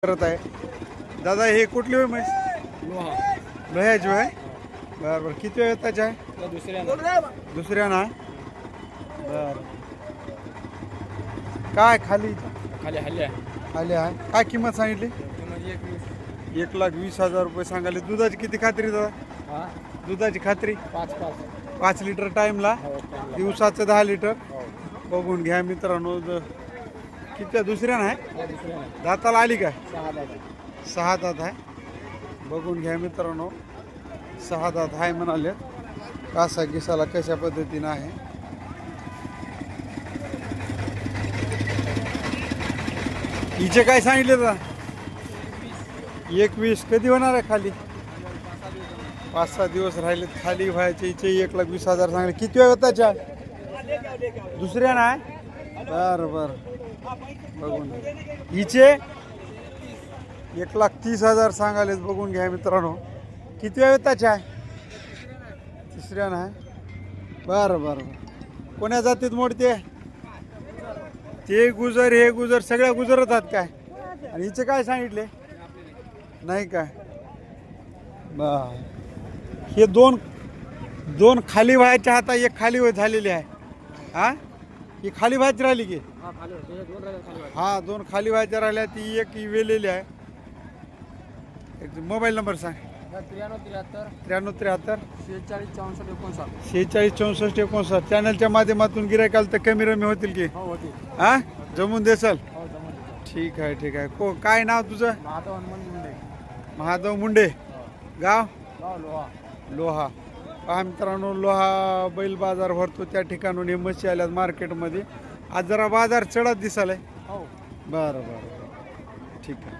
करत आहे. दादा हे कुठली होय म्हैस? लोह्याची होय. बरं बरं, किती वेळ त्याच्या आहे? दुसऱ्या ना. बरं, काय खाली खाली आहे? काय किंमत सांगितली? 1,20,000 रुपये सांगाले. दुधाची किती खात्री दादा? दुधाची खात्री 5 लिटर टाईमला, दिवसाचं 10 लिटर. बघून घ्या मित्रांनो. किती दुसऱ्या नाही दाताला आली काय? 6 दात आहे. बघून घ्या मित्रांनो, 6 दात आहे म्हणाले. कासा गिसाला कशा पद्धतीनं आहे. हिचे काय सांगितले दादा? 21. कधी होणार आहे खाली? 5-6 दिवस राहिलेत खाली व्हायचे. हिचे 1,20,000 सांगले. किती वेळ होताच्या? दुसऱ्या नाही. बरं बरं, बघून हिचे 1,30,000 सांगालेत. बघून घ्या मित्रांनो. किती वेळ त्याच्या आहे? तिसऱ्या नाही. बरं बरं बरं. कोण्या जातीत मोडते? ते गुजर हे गुजर सगळ्या गुजरत आहात काय? आणि हिचे काय सांगितले? नाही काय? बर, हे दोन खाली व्हायच्या हाता, एक खाली झालेली आहे. हा, ही खाली व्हायची राहिली की? हा, 2 खाली व्हायच्या राहिल्या. ती एक वेलेली आहे. मोबाईल नंबर सांग. 9373 4664 चॅनलच्या माध्यमातून गिरायकाल तर कमी रमी होतील की? हा, जमून देसाल? ठीक आहे ठीक आहे. काय नाव तुझं? महादेव मुंडे. गाव लोहा. पहा मित्रांनो, लोहा बैल बाजार भरतो त्या ठिकाणून हे म्हशी आल्यात मार्केटमध्ये. आज जरा बाजार चढत दिसालाय. बरं बरं, ठीक आहे.